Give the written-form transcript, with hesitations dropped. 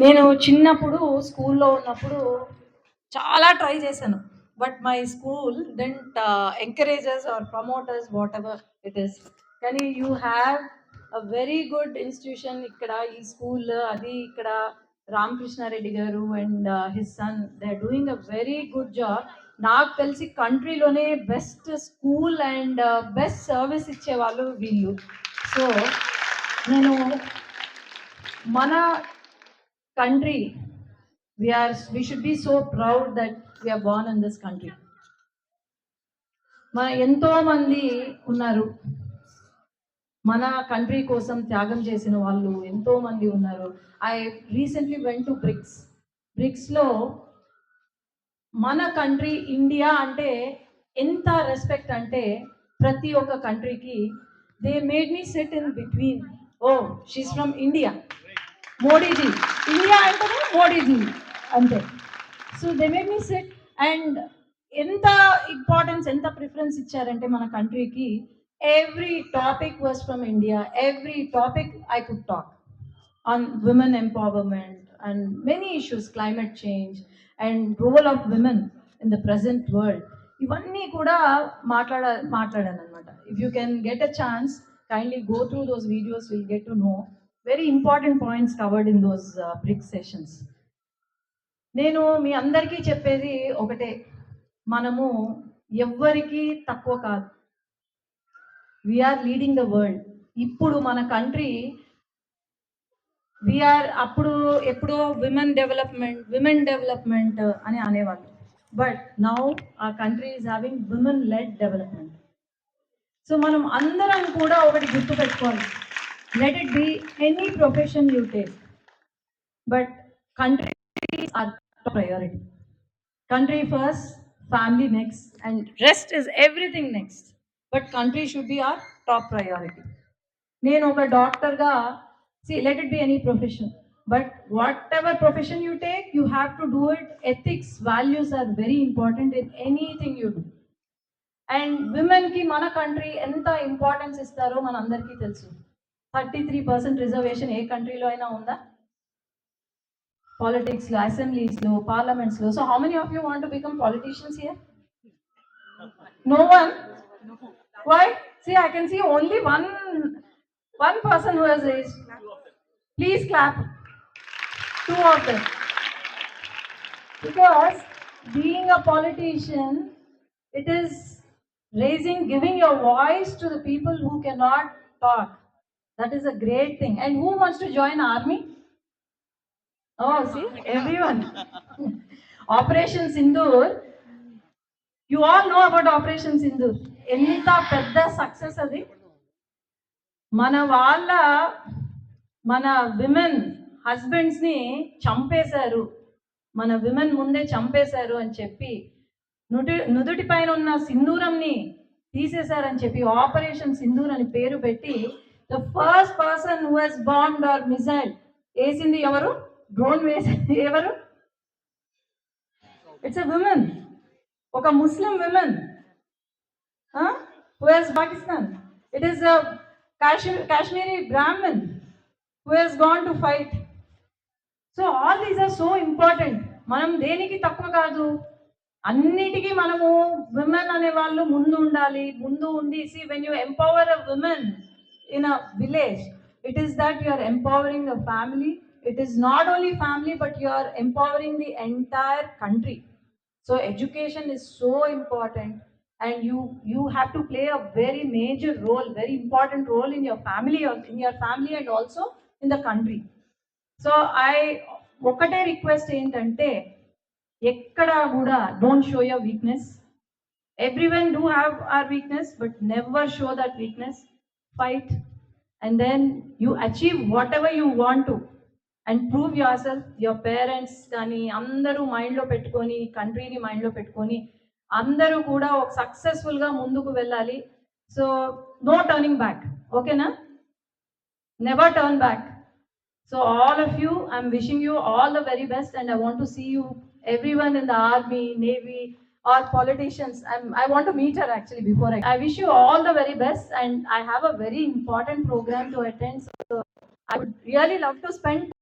నేను చిన్నప్పుడు స్కూల్లో ఉన్నప్పుడు చాలా ట్రై చేశాను. But my school dent encourages or promoters whatever it is. కానీ you have a very good institution ఇక్కడ ఈ స్కూల్ అది ఇక్కడ రామకృష్ణారెడ్డి గారు and his son they are doing a very good job. నాకు తెలిసి కంట్రీలోనే best school and best service ఇచ్చేవాళ్ళు వీళ్ళు. సో నేను మన country, we should be so proud that we are born in this country. మన ఎంతో మంది ఉన్నారు, మన కంట్రీ కోసం త్యాగం చేసిన వాళ్ళు ఎంతో మంది ఉన్నారు. ఐ రీసెంట్లీ వెంట్ టు బ్రిక్స్లో మన కంట్రీ ఇండియా అంటే ఎంత రెస్పెక్ట్ అంటే ప్రతి ఒక్క కంట్రీకి they made me sit in between. Oh she's from India, Modiji, India అంటేనే మోడీజీ అంతే. So they made me sit and ఎంత ఇంపార్టెన్స్ ఎంత ప్రిఫరెన్స్ ఇచ్చారంటే మన కంట్రీకి every topic was from India. Every topic I could talk on women empowerment and many issues, climate change and role of women in the present world. ఇవన్నీ కూడా మాట్లాడాను అనమాట. If you can get a chance, kindly go through those videos, you'll get to know very important points covered in those BRICS sessions. నేను మీ అందరికీ చెప్పేది ఒకటే, మనము ఎవ్వరికి తక్కువ కాదు. We're leading the world. ఇప్పుడు మన కంట్రీ అప్పుడు ఎప్పుడో విమెన్ డెవలప్మెంట్ అని అనేవాళ్ళు. బట్ నౌ ఆ country is having women led development. So మనం అందరం కూడా ఒకటి గుర్తుపెట్టుకోవాలి, let it be any profession you take, but country is our top priority. Country first, family next, and rest is everything next, but country should be our top priority. నేను ఒక డాక్టర్గా, see, let it be any profession, but whatever profession you take, you have to do it. Ethics, values are very important in anything you do. And విమెన్కి మన country ఎంత importance ఇస్తారో మన అందరికీ తెలుసు. 33% రిజర్వేషన్ ఏ కంట్రీలో అయినా ఉందా? పాలిటిక్స్లో, అసెంబ్లీస్లో, పార్లమెంట్స్లో. So how many of you want to become politicians here? No one? Why? See, I can see only one person who has raised. Please clap. Two of them. Because being a politician, it is giving your voice to the people who cannot talk. That is a great thing. And who wants to join army? Oh, see, everyone. Operation Sindoor. You all know about Operation Sindoor. Enta pedda success adi. మన women హస్బెండ్స్ని చంపేశారు, మన women ముందే చంపేశారు అని చెప్పి, నుదుటి పైన ఉన్న సింధూరంని తీసేశారని చెప్పి ఆపరేషన్ సింధూర్ అని పేరు పెట్టి the first person who has bombed or missile వేసింది ఎవరు? డ్రోన్ వేసింది ఎవరు? ఇట్స్ ఎ విమెన్, ఒక Muslim women who has Pakistan. It is a Kashmiri Brahmin who has gone to fight. So all these are so important. మనం దేనికి తక్కువ కాదు, అన్నిటికీ మనము విమెన్ అనే వాళ్ళు ముందు ఉండి. See, when you empower a woman in a village, it is that you are empowering a family. It is not only family, but you are empowering the entire country. So education is so important, and you have to play a very major role, very important role in your family and also in the country. So I ఒకటే request ఏంటంటే, ఎక్కడ కూడా don't show your weakness. Everyone do have our weakness, but never show that weakness. Fight and then you achieve whatever you want to and prove yourself. Your parents కానీ అందరూ మైండ్లో పెట్టుకొని, కంట్రీని మైండ్లో పెట్టుకొని అందరూ కూడా ఒక సక్సెస్ఫుల్గా ముందుకు వెళ్ళాలి. సో నో టర్నింగ్ బ్యాక్, ఓకేనా? Never turn back. So all of you, I'm wishing you all the very best, and I want to see you, everyone in the army, navy, or politicians. I want to meet her actually before I wish you all the very best, and I have a very important program to attend. So I would really love to spend